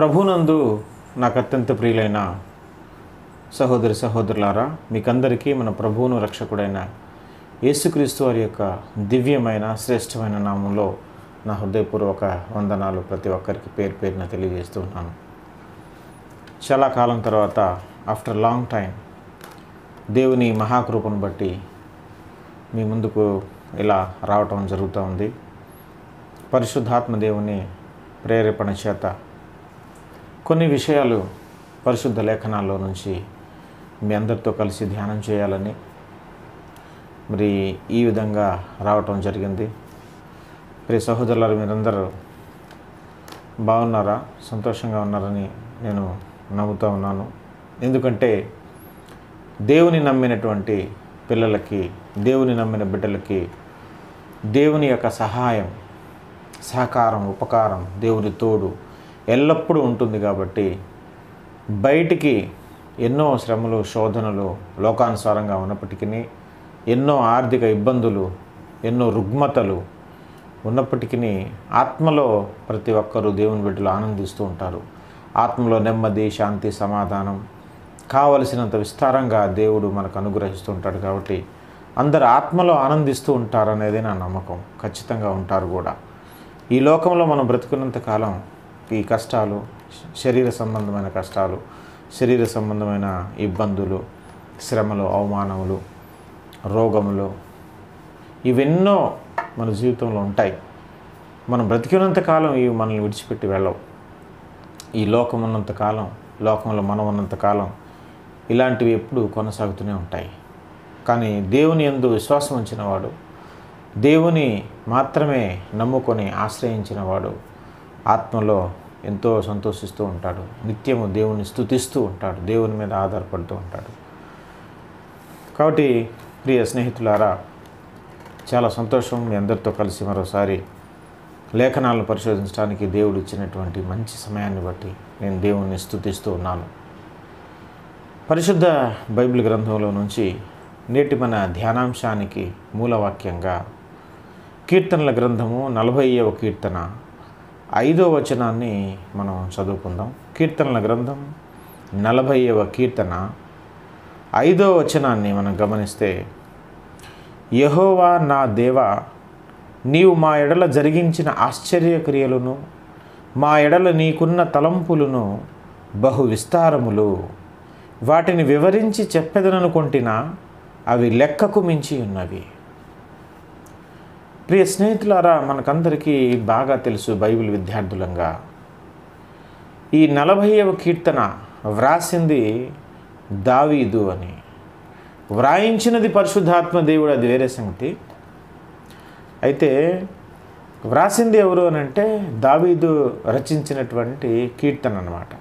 ప్రభునందు నాకు అత్యంత ప్రియులైన సహోదరి సహోదరులారా, మీకందరికీ మన ప్రభువును రక్షకుడైన యేసుక్రీస్తు వారి యొక్క దివ్యమైన శ్రేష్టమైన నామంలో నా హృదయపూర్వక వందనాలు ప్రతి ఒక్కరికి పేరు పేరున తెలియజేస్తూ ఉన్నాను. చాలా కాలం తర్వాత ఆఫ్టర్ లాంగ్ టైం దేవుని మహాకృపను బట్టి మీ ముందుకు ఇలా రావటం జరుగుతూ ఉంది. పరిశుద్ధాత్మ దేవుని ప్రేరేపణ చేత కొన్ని విషయాలు పరిశుద్ధ లేఖనాల్లో నుంచి మీ అందరితో కలిసి ధ్యానం చేయాలని మరి ఈ విధంగా రావటం జరిగింది. ప్రియ సహోదరులారు, మీరందరూ బాగున్నారా, సంతోషంగా ఉన్నారని నేను నమ్ముతూ ఉన్నాను. ఎందుకంటే దేవుని నమ్మినటువంటి పిల్లలకి, దేవుని నమ్మిన బిడ్డలకి దేవుని యొక్క సహాయం, సహకారం, ఉపకారం, దేవుని తోడు ఎల్లప్పుడూ ఉంటుంది. కాబట్టి బయటికి ఎన్నో శ్రమలు, శోధనలు లోకానుసారంగా ఉన్నప్పటికీ, ఎన్నో ఆర్థిక ఇబ్బందులు, ఎన్నో రుగ్మతలు ఉన్నప్పటికీ ఆత్మలో ప్రతి ఒక్కరూ దేవుని బిడ్డలు ఆనందిస్తూ ఉంటారు. ఆత్మలో నెమ్మది, శాంతి, సమాధానం కావలసినంత విస్తారంగా దేవుడు మనకు అనుగ్రహిస్తూ ఉంటాడు. కాబట్టి అందరు ఆత్మలో ఆనందిస్తూ ఉంటారనేది నా నమ్మకం. ఖచ్చితంగా ఉంటారు కూడా. ఈ లోకంలో మనం బ్రతుకున్నంత కాలం ఈ కష్టాలు, శరీర సంబంధమైన కష్టాలు, శరీర సంబంధమైన ఇబ్బందులు, శ్రమలు, అవమానములు, రోగములు ఇవెన్నో మన జీవితంలో ఉంటాయి. మనం బ్రతికినంత కాలం ఇవి మనల్ని విడిచిపెట్టి వెళ్ళవు. ఈ లోకం ఉన్నంతకాలం, లోకంలో మనం ఉన్నంతకాలం ఇలాంటివి ఎప్పుడూ కొనసాగుతూనే ఉంటాయి. కానీ దేవుని యందు విశ్వాసం ఉంచినవాడు, దేవుని మాత్రమే నమ్ముకొని ఆశ్రయించిన వాడు ఆత్మలో ఎంతో సంతోషిస్తూ ఉంటాడు. నిత్యము దేవుని స్తుతిస్తూ ఉంటాడు, దేవుని మీద ఆధారపడుతూ ఉంటాడు. కాబట్టి ప్రియ స్నేహితులారా, చాలా సంతోషం మీ అందరితో కలిసి మరోసారి లేఖనాలను పరిశోధించడానికి దేవుడు ఇచ్చినటువంటి మంచి సమయాన్ని బట్టి నేను దేవుణ్ణి స్తుతిస్తూ ఉన్నాను. పరిశుద్ధ బైబిల్ గ్రంథంలో నుంచి నేటి మన ధ్యానాంశానికి మూలవాక్యంగా కీర్తనల గ్రంథము 40వ కీర్తన 5వ వచనాన్ని మనం చదువుకుందాం. కీర్తనల గ్రంథం 40వ కీర్తన 5వ వచనాన్ని మనం గమనిస్తే, యెహోవా నా దేవా, నీవు మా ఎడల జరిగించిన ఆశ్చర్యక్రియలను, మా ఎడల నీకున్న తలంపులను బహు విస్తారములు. వాటిని వివరించి చెప్పెదననుకొంటినా అవి లెక్కకు మించి ఉన్నవి. ప్రియ స్నేహితులారా, మనకందరికీ బాగా తెలుసు, బైబిల్ విద్యార్థులంగా ఈ 40వ కీర్తన వ్రాసింది దావీదు అని. వ్రాయించినది పరిశుద్ధాత్మ దేవుడు, అది వేరే సంగతి. అయితే వ్రాసింది ఎవరు అని అంటే దావీదు రచించినటువంటి కీర్తన అన్నమాట.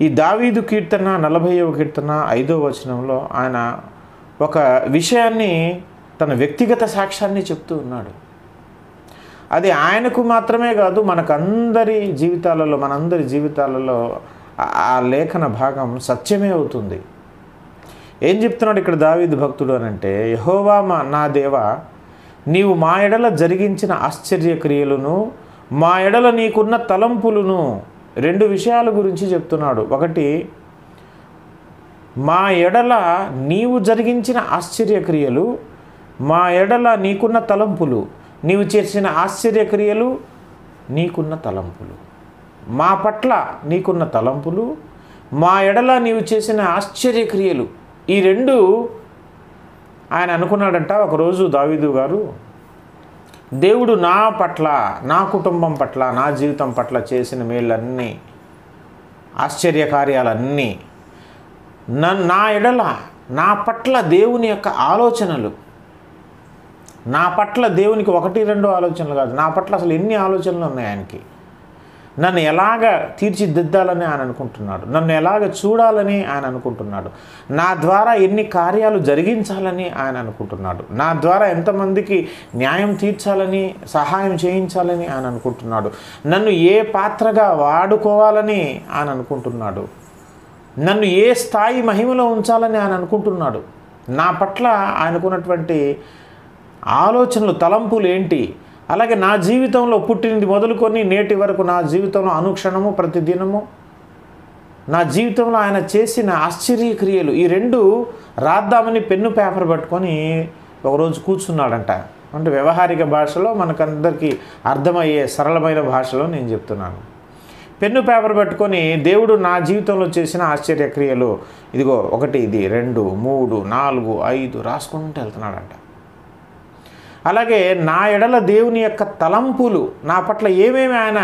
ఈ దావీదు కీర్తన 40వ కీర్తన 5వ వచనంలో ఆయన ఒక విషయాన్ని, తన వ్యక్తిగత సాక్ష్యాన్ని చెప్తూ ఉన్నాడు. అది ఆయనకు మాత్రమే కాదు, మనందరి జీవితాలలో ఆ లేఖన భాగం సత్యమే అవుతుంది. ఏం చెప్తున్నాడు ఇక్కడ దావీదు భక్తుడు అని అంటే, యెహోవా నా దేవా, నీవు మా ఎడల జరిగించిన ఆశ్చర్యక్రియలను, మా ఎడల నీకున్న తలంపులను, రెండు విషయాల గురించి చెప్తున్నాడు. ఒకటి, మా ఎడల నీవు జరిగించిన ఆశ్చర్యక్రియలు, మా ఎడల నీకున్న తలంపులు. నీవు చేసిన ఆశ్చర్యక్రియలు, నీకున్న తలంపులు. మా పట్ల నీకున్న తలంపులు, మా ఎడల నీవు చేసిన ఆశ్చర్యక్రియలు. ఈ రెండు ఆయన అనుకున్నాడంట. ఒకరోజు దావీదు గారు, దేవుడు నా పట్ల, నా కుటుంబం పట్ల, నా జీవితం పట్ల చేసిన మేళ్ళన్నీ, ఆశ్చర్యకార్యాలన్నీ, నా ఎడల, నా పట్ల దేవుని యొక్క ఆలోచనలు, నా పట్ల దేవునికి 1-2 ఆలోచనలు కాదు, నా పట్ల అసలు ఎన్ని ఆలోచనలు ఉన్నాయి ఆయనకి. నన్ను ఎలాగ తీర్చిదిద్దాలని ఆయన అనుకుంటున్నాడు, నన్ను ఎలాగ చూడాలని ఆయన అనుకుంటున్నాడు, నా ద్వారా ఎన్ని కార్యాలు జరిగించాలని ఆయన అనుకుంటున్నాడు, నా ద్వారా ఎంతమందికి న్యాయం తీర్చాలని, సహాయం చేయించాలని ఆయన అనుకుంటున్నాడు, నన్ను ఏ పాత్రగా వాడుకోవాలని ఆయన అనుకుంటున్నాడు, నన్ను ఏ స్థాయి మహిమలో ఉంచాలని ఆయన అనుకుంటున్నాడు. నా పట్ల ఆయనకున్నటువంటి ఆలోచనలు, తలంపులు ఏంటి, అలాగే నా జీవితంలో పుట్టినది మొదలుకొని నేటి వరకు నా జీవితంలో అనుక్షణము ప్రతిదినము నా జీవితంలో ఆయన చేసిన ఆశ్చర్యక్రియలు ఈ రెండు రాద్దామని పెన్ను పేపర్ పట్టుకొని ఒకరోజు కూర్చున్నాడంట. అంటే వ్యవహారిక భాషలో మనకందరికీ అర్థమయ్యే సరళమైన భాషలో నేను చెప్తున్నాను. పెన్ను పేపర్ పట్టుకొని దేవుడు నా జీవితంలో చేసిన ఆశ్చర్యక్రియలు ఇదిగో 1 ఇది 2 3 4 5 రాసుకుంటూ వెళ్తున్నాడంట. అలాగే నా ఎడల దేవుని యొక్క తలంపులు నా పట్ల ఏమేమి ఆయన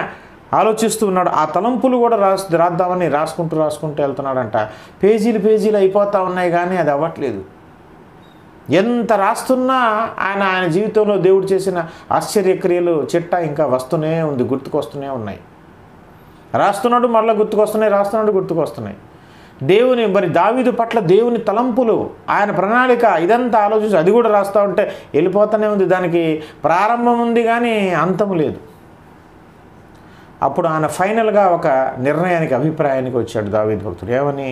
ఆలోచిస్తూ ఉన్నాడు ఆ తలంపులు కూడా రాద్దామని రాసుకుంటూ వెళ్తున్నాడంట. పేజీలు అయిపోతూ ఉన్నాయి కానీ అది అవ్వట్లేదు. ఎంత రాస్తున్నా ఆయన జీవితంలో దేవుడు చేసిన ఆశ్చర్యక్రియలు చిట్టా ఇంకా వస్తూనే ఉంది, గుర్తుకొస్తూనే ఉన్నాయి. రాస్తున్నాడు మళ్ళీ గుర్తుకొస్తున్నాయి. దేవుని మరి దావీదు పట్ల దేవుని తలంపులు ఆయన ప్రణాళిక ఇదంతా ఆలోచించి అది కూడా రాస్తూ ఉంటే వెళ్ళిపోతూనే ఉంది. దానికి ప్రారంభం ఉంది కానీ అంతం లేదు. అప్పుడు ఆయన ఫైనల్గా ఒక నిర్ణయానికి అభిప్రాయానికి వచ్చాడు దావీదు భక్తుడు. ఏమని?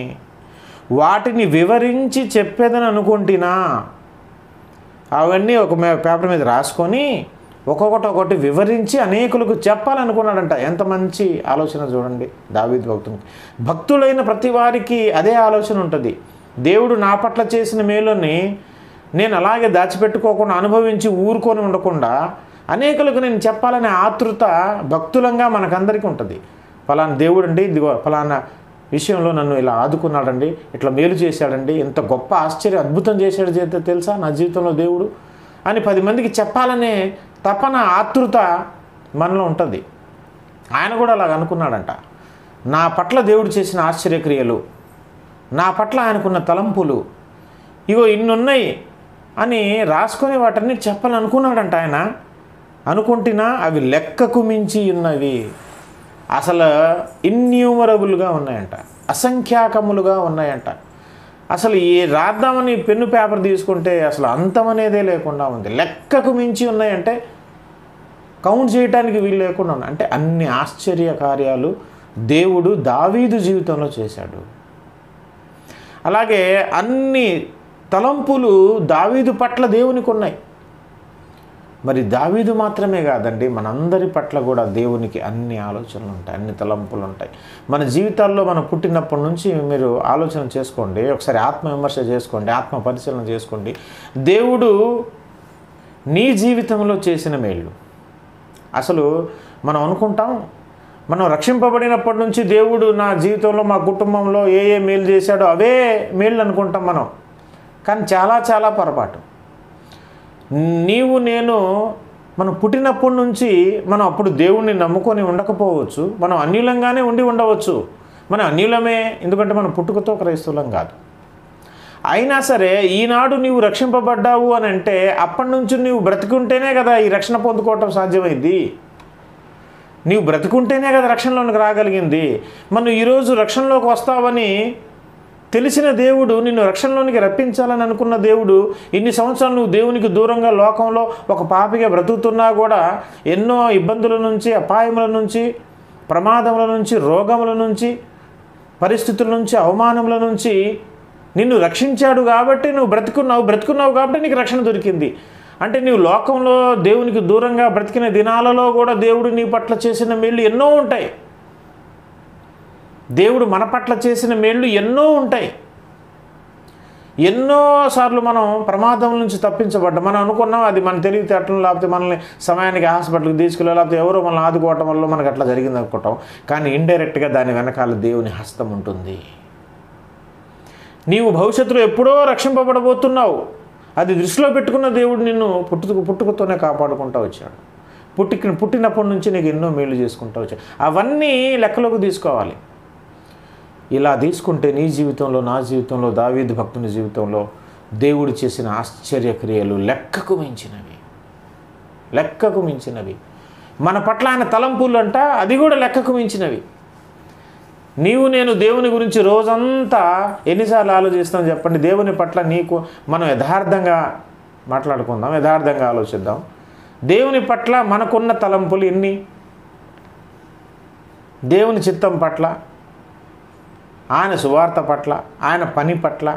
వాటిని వివరించి చెప్పేదని అనుకుంటున్నా. అవన్నీ ఒక పేపర్ మీద రాసుకొని ఒక్కొక్కటి వివరించి అనేకులకు చెప్పాలనుకున్నాడంట. ఎంత మంచి ఆలోచన చూడండి దావీదు భక్తునికి. భక్తులైన ప్రతి వారికి అదే ఆలోచన ఉంటుంది. దేవుడు నా పట్ల చేసిన మేలుని నేను అలాగే దాచిపెట్టుకోకుండా అనుభవించి ఊరుకొని ఉండకుండా అనేకులకు నేను చెప్పాలనే ఆతృత భక్తులంగా మనకందరికీ ఉంటుంది. ఫలానా దేవుడు అండి, ఇదిగో ఫలానా విషయంలో నన్ను ఇలా ఆదుకున్నాడండి, ఇట్లా మేలు చేశాడండి, ఎంత గొప్ప అద్భుతం చేశాడు తెలుసా నా జీవితంలో దేవుడు అని 10 మందికి చెప్పాలనే తపన ఆతృత మనలో ఉంటుంది. ఆయన కూడా అలాగ అనుకున్నాడంట. నా పట్ల దేవుడు చేసిన ఆశ్చర్యక్రియలు, నా పట్ల ఆయనకున్న తలంపులు ఇగో ఇన్నున్నాయి అని రాసుకొని వాటన్ని చెప్పాలనుకున్నాడంట. ఆయన అనుకుంటున్నా అవి లెక్కకు మించి ఉన్నవి. అసలు ఇన్యూమరబుల్గా ఉన్నాయంట, అసంఖ్యాకములుగా ఉన్నాయంట. అసలు ఈ రాద్దామని పెన్ను పేపర్ తీసుకుంటే అసలు అంతం అనేదే లేకుండా ఉంది. లెక్కకు మించి ఉన్నాయంటే కౌంట్ చేయడానికి వీలు లేకుండా ఉన్నాయి. అంటే అన్ని ఆశ్చర్య కార్యాలు దేవుడు దావీదు జీవితంలో చేశాడు. అలాగే అన్ని తలంపులు దావీదు పట్ల దేవునికి ఉన్నాయి. మరి దావీదు మాత్రమే కాదండి, మనందరి పట్ల కూడా దేవునికి అన్ని ఆలోచనలు ఉంటాయి, అన్ని తలంపులు ఉంటాయి. మన జీవితాల్లో మనం పుట్టినప్పటి నుంచి మీరు ఆలోచన చేసుకోండి, ఒకసారి ఆత్మవిమర్శ చేసుకోండి, ఆత్మ పరిశీలన చేసుకోండి. దేవుడు నీ జీవితంలో చేసిన మేళ్ళు అసలు మనం అనుకుంటాం, మనం రక్షింపబడినప్పటి నుంచి దేవుడు నా జీవితంలో మా కుటుంబంలో ఏ మేలు చేశాడో అవే మేళ్ళు అనుకుంటాం మనం. కానీ చాలా పొరపాటు. నీవు నేను మనం పుట్టినప్పటి నుంచి మనం అప్పుడు దేవుణ్ణి నమ్ముకొని ఉండకపోవచ్చు, మనం అన్యులంగానే ఉండవచ్చు. మనం అన్యులమే, ఎందుకంటే మనం పుట్టుకతో క్రైస్తవులం కాదు. అయినా సరే ఈనాడు నీవు రక్షింపబడ్డావు అని అంటే అప్పటి నుంచి నీవు బ్రతికుంటేనే కదా ఈ రక్షణ పొందుకోవటం సాధ్యమైంది. నీవు బ్రతికుంటేనే కదా రక్షణలోనికి రాగలిగింది. మనం ఈరోజు రక్షణలోకి వస్తావని తెలిసిన దేవుడు, నిన్ను రక్షణలోనికి రప్పించాలని అనుకున్న దేవుడు, ఇన్ని సంవత్సరాలు నువ్వు దేవునికి దూరంగా లోకంలో ఒక పాపిగా బ్రతుకుతున్నా కూడా ఎన్నో ఇబ్బందుల నుంచి, అపాయముల నుంచి, ప్రమాదముల నుంచి, రోగముల నుంచి, పరిస్థితుల నుంచి, అవమానముల నుంచి నిన్ను రక్షించాడు కాబట్టి నువ్వు బ్రతుకున్నావు కాబట్టి నీకు రక్షణ దొరికింది. అంటే నీవు లోకంలో దేవునికి దూరంగా బ్రతికిన దినాలలో కూడా దేవుడు నీ పట్ల చేసిన మేళ్ళు ఎన్నో ఉంటాయి. దేవుడు మన పట్ల చేసిన మేళ్ళు ఎన్నో ఉంటాయి. ఎన్నోసార్లు మనం ప్రమాదం నుంచి తప్పించబడ్డాం. మనం అనుకున్నాం అది మన తెలివితేటలు, లేకపోతే మనల్ని సమయానికి హాస్పిటల్కి తీసుకెళ్ళి, లేకపోతే ఎవరో మనల్ని ఆదుకోవటం వల్ల మనకు అట్లా జరిగింది అనుకుంటాం. కానీ ఇండైరెక్ట్గా దాని వెనకాల దేవుని హస్తం ఉంటుంది. నీవు భవిష్యత్తులో ఎప్పుడో రక్షింపబడబోతున్నావు, అది దృష్టిలో పెట్టుకున్న దేవుడు నిన్ను పుట్టుకతోనే కాపాడుకుంటూ వచ్చాడు. పుట్టినప్పటి నుంచి నీకు ఎన్నో మేలు చేసుకుంటూ వచ్చాడు. అవన్నీ లెక్కలోకి తీసుకోవాలి. ఇలా తీసుకుంటే నీ జీవితంలో, నా జీవితంలో, దావీదు భక్తుని జీవితంలో దేవుడు చేసిన ఆశ్చర్యక్రియలు లెక్కకు మించినవి. మన పట్ల ఆయన తలంపులు అంట, అది కూడా లెక్కకు మించినవి. నీవు నేను దేవుని గురించి రోజంతా ఎన్నిసార్లు ఆలోచిస్తాం చెప్పండి. దేవుని పట్ల మనం యథార్థంగా మాట్లాడుకుందాం, యథార్థంగా ఆలోచిద్దాం. దేవుని పట్ల మనకున్న తలంపులు ఎన్ని? దేవుని చిత్తం పట్ల, ఆయన సువార్త పట్ల, ఆయన పని పట్ల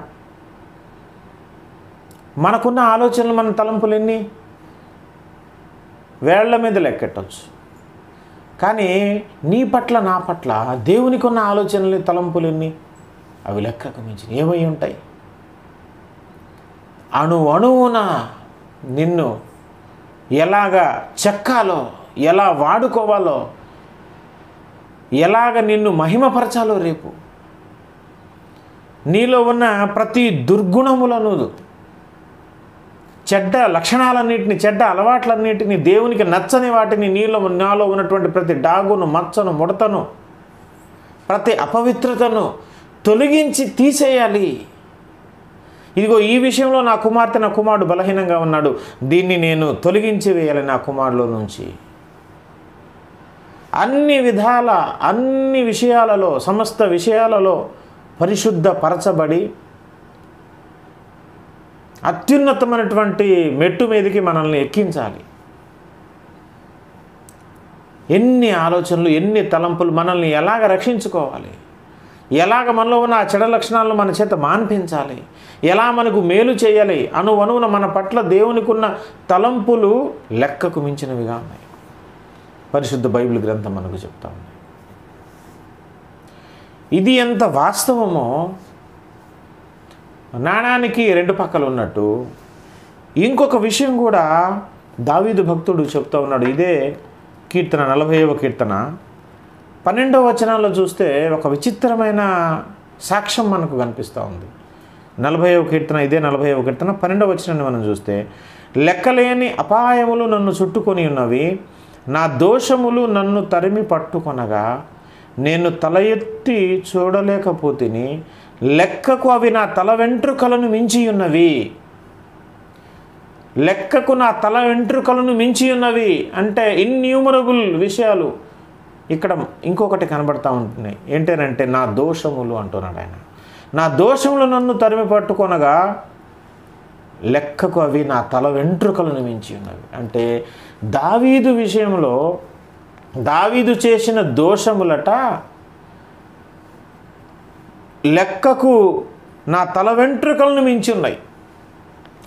మనకున్న ఆలోచనలు, మన తలంపులు ఎన్ని? వేళ్ల మీద లెక్కెట్టవచ్చు. కానీ నీ పట్ల నా పట్ల దేవునికి ఉన్న ఆలోచనలు, తలంపులు ఎన్ని? అవి లెక్కకు మించి ఏమై ఉంటాయి? అణువున నిన్ను ఎలాగా చెక్కాలో, ఎలా వాడుకోవాలో, ఎలాగ నిన్ను మహిమపరచాలో, రేపు నీలో ఉన్న ప్రతి దుర్గుణములను, చెడ్డ లక్షణాలన్నింటినీ, చెడ్డ అలవాట్లన్నింటినీ, దేవునికి నచ్చని వాటిని, నాలో ఉన్నటువంటి ప్రతి డాగును, మచ్చను, ముడతను, ప్రతి అపవిత్రతను తొలగించి తీసేయాలి. ఇదిగో ఈ విషయంలో నా కుమార్తె, నా కుమారుడు బలహీనంగా ఉన్నాడు, దీన్ని నేను తొలగించి వేయాలి నా కుమారులో నుంచి. అన్ని విధాల, అన్ని విషయాలలో, సమస్త విషయాలలో పరిశుద్ధపరచబడి అత్యున్నతమైనటువంటి మెట్టు మీదకి మనల్ని ఎక్కించాలి. ఎన్ని ఆలోచనలు, ఎన్ని తలంపులు, మనల్ని ఎలాగ రక్షించుకోవాలి, ఎలాగ మనలో ఉన్న ఆ చెడు లక్షణాలను మన చేత మాన్పించాలి, ఎలా మనకు మేలు చేయాలి, అణువణువున మన పట్ల దేవునికి ఉన్న తలంపులు లెక్కకు మించినవిగా ఉన్నాయి. పరిశుద్ధ బైబిల్ గ్రంథం మనకు చెప్తా ఉంది. ఇది ఎంత వాస్తవమో, నాణానికి రెండు పక్కలు ఉన్నట్టు ఇంకొక విషయం కూడా దావీదు భక్తుడు చెప్తూ ఉన్నాడు. ఇదే కీర్తన 40వ కీర్తన 12వ వచనాల్లో చూస్తే ఒక విచిత్రమైన సాక్ష్యం మనకు కనిపిస్తూ ఉంది. 40వ కీర్తన, ఇదే 40వ కీర్తన 12వ వచనాన్ని మనం చూస్తే, లెక్కలేని అపాయములు నన్ను చుట్టుకొని ఉన్నవి, నా దోషములు నన్ను తరిమి పట్టుకొనగా నేను తల ఎత్తి చూడలేకపోతిని, లెక్కకు అవి నా తల వెంట్రుకలను మించి ఉన్నవి. లెక్కకు నా తల వెంట్రుకలను మించి ఉన్నవి అంటే ఇన్యూమరబుల్ విషయాలు ఇక్కడ ఇంకొకటి కనబడతా ఉంటున్నాయి. ఏంటంటే నా దోషములు అంటున్నాడు ఆయన. నా దోషములు నన్ను తరిమి పట్టుకొనగా లెక్కకు అవి నా తల వెంట్రుకలను మించి ఉన్నవి. అంటే దావీదు విషయంలో దావీదు చేసిన దోషములట లెక్కకు నా తల వెంట్రుకలను మించి ఉన్నాయి.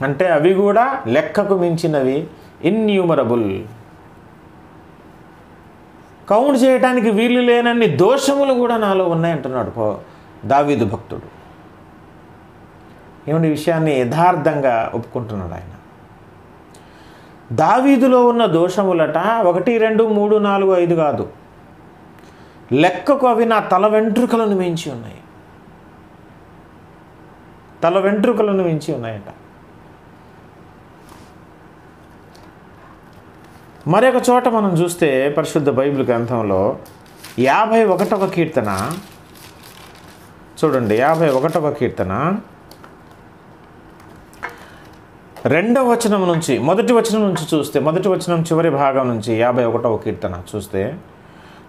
అంటే అవి కూడా లెక్కకు మించినవి, ఇన్యూమరబుల్, కౌంట్ చేయడానికి వీలు లేనన్ని దోషములు కూడా నాలో ఉన్నాయంటున్నాడు దావీదు భక్తుడు. ఏమంటే విషయాన్ని యథార్థంగా ఒప్పుకుంటున్నాడు ఆయన. దావీదులో ఉన్న దోషములట 1, 2, 3, 4, 5 కాదు, లెక్కకు అవి నా తల వెంట్రుకలను మించి ఉన్నాయి. తల వెంట్రుకలను మించి ఉన్నాయట. మరొక చోట మనం చూస్తే పరిశుద్ధ బైబిల్ గ్రంథంలో 51వ కీర్తన చూడండి. 51వ కీర్తన 2వ వచనం నుంచి, మొదటి వచనం నుంచి చూస్తే, మొదటి వచనం చివరి భాగం నుంచి 51వ కీర్తన చూస్తే,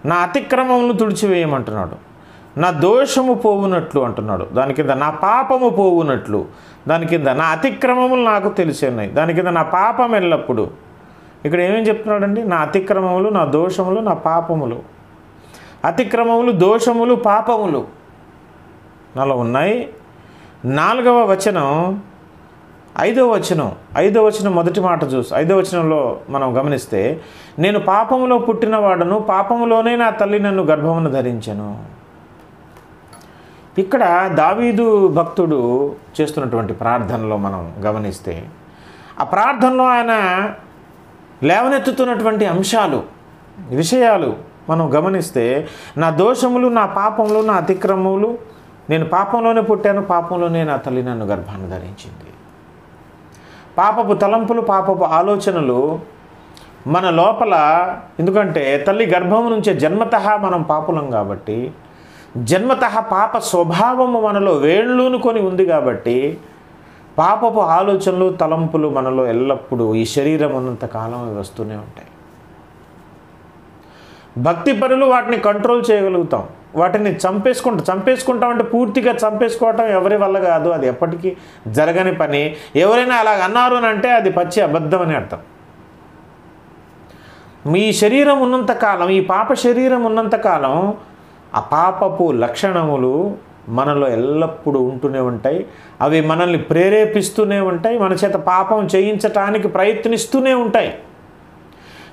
నా అతిక్రమమును తుడిచివేయమంటున్నాడు, నా దోషము పోవునట్లు అంటున్నాడు. దాని కింద నా పాపము పోవునట్లు, దాని కింద నా అతిక్రమములు నాకు తెలిసి ఉన్నాయి, దాని కింద నా పాపం ఎల్లప్పుడు. ఇక్కడ ఏమేం చెప్తున్నాడండి? నా అతిక్రమములు, నా దోషములు, నా పాపములు. అతిక్రమములు, దోషములు, పాపములు నాలో ఉన్నాయి. 4వ వచనం, 5వ వచనం మొదటి మాట చూసి 5వ వచనంలో మనం గమనిస్తే, నేను పాపములో పుట్టినవాడను, పాపములోనే నా తల్లి నన్ను గర్భమును ధరించెను. ఇక్కడ దావీదు భక్తుడు చేస్తున్నటువంటి ప్రార్థనలో మనం గమనిస్తే, ఆ ప్రార్థనలో ఆయన లేవనెత్తుతున్నటువంటి అంశాలు, విషయాలు మనం గమనిస్తే, నా దోషములు, నా పాపములు, నా అతిక్రమములు, నేను పాపంలోనే పుట్టాను, పాపంలోనే నా తల్లి నన్ను గర్భాన్ని ధరించింది. పాపపు తలంపులు, పాపపు ఆలోచనలు మన లోపల, ఎందుకంటే తల్లి గర్భం నుంచే జన్మతః మనం పాపులం కాబట్టి, జన్మతః పాప స్వభావము మనలో వేళ్ళూనుకొని ఉంది కాబట్టి, పాపపు ఆలోచనలు, తలంపులు మనలో ఎల్లప్పుడూ ఈ శరీరం ఉన్నంత కాలం వస్తూనే ఉంటాయి. భక్తి పరులు వాటిని కంట్రోల్ చేయగలుగుతాం, వాటిని చంపేసుకుంటాం అంటే పూర్తిగా చంపేసుకోవటం ఎవరి వల్ల కాదు, అది ఎప్పటికీ జరగని పని. ఎవరైనా అలాగ అన్నారు అని అంటే అది పచ్చి అబద్ధం అని అర్థం. మీ శరీరం ఉన్నంతకాలం, ఈ పాప శరీరం ఉన్నంతకాలం ఆ పాపపు లక్షణములు మనలో ఎల్లప్పుడూ ఉంటూనే ఉంటాయి. అవి మనల్ని ప్రేరేపిస్తూనే ఉంటాయి, మన చేత పాపం చేయించటానికి ప్రయత్నిస్తూనే ఉంటాయి.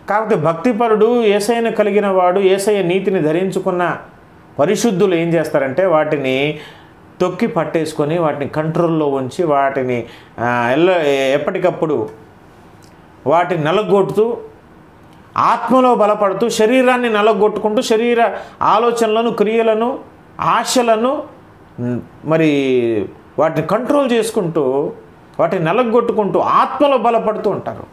కాకపోతే భక్తిపరుడు, యేసయ్యను కలిగిన వాడు, యేసయ్య నీతిని ధరించుకున్న పరిశుద్ధులు ఏం చేస్తారంటే వాటిని తొక్కి పట్టేసుకొని వాటిని కంట్రోల్లో ఉంచి వాటిని ఎప్పటికప్పుడు వాటిని నలగొట్టుతూ ఆత్మలో బలపడుతూ శరీరాన్ని నలగొట్టుకుంటూ శరీర ఆలోచనలను, క్రియలను, ఆశలను మరి వాటిని కంట్రోల్ చేసుకుంటూ వాటిని నలగొట్టుకుంటూ ఆత్మలో బలపడుతూ ఉంటారు.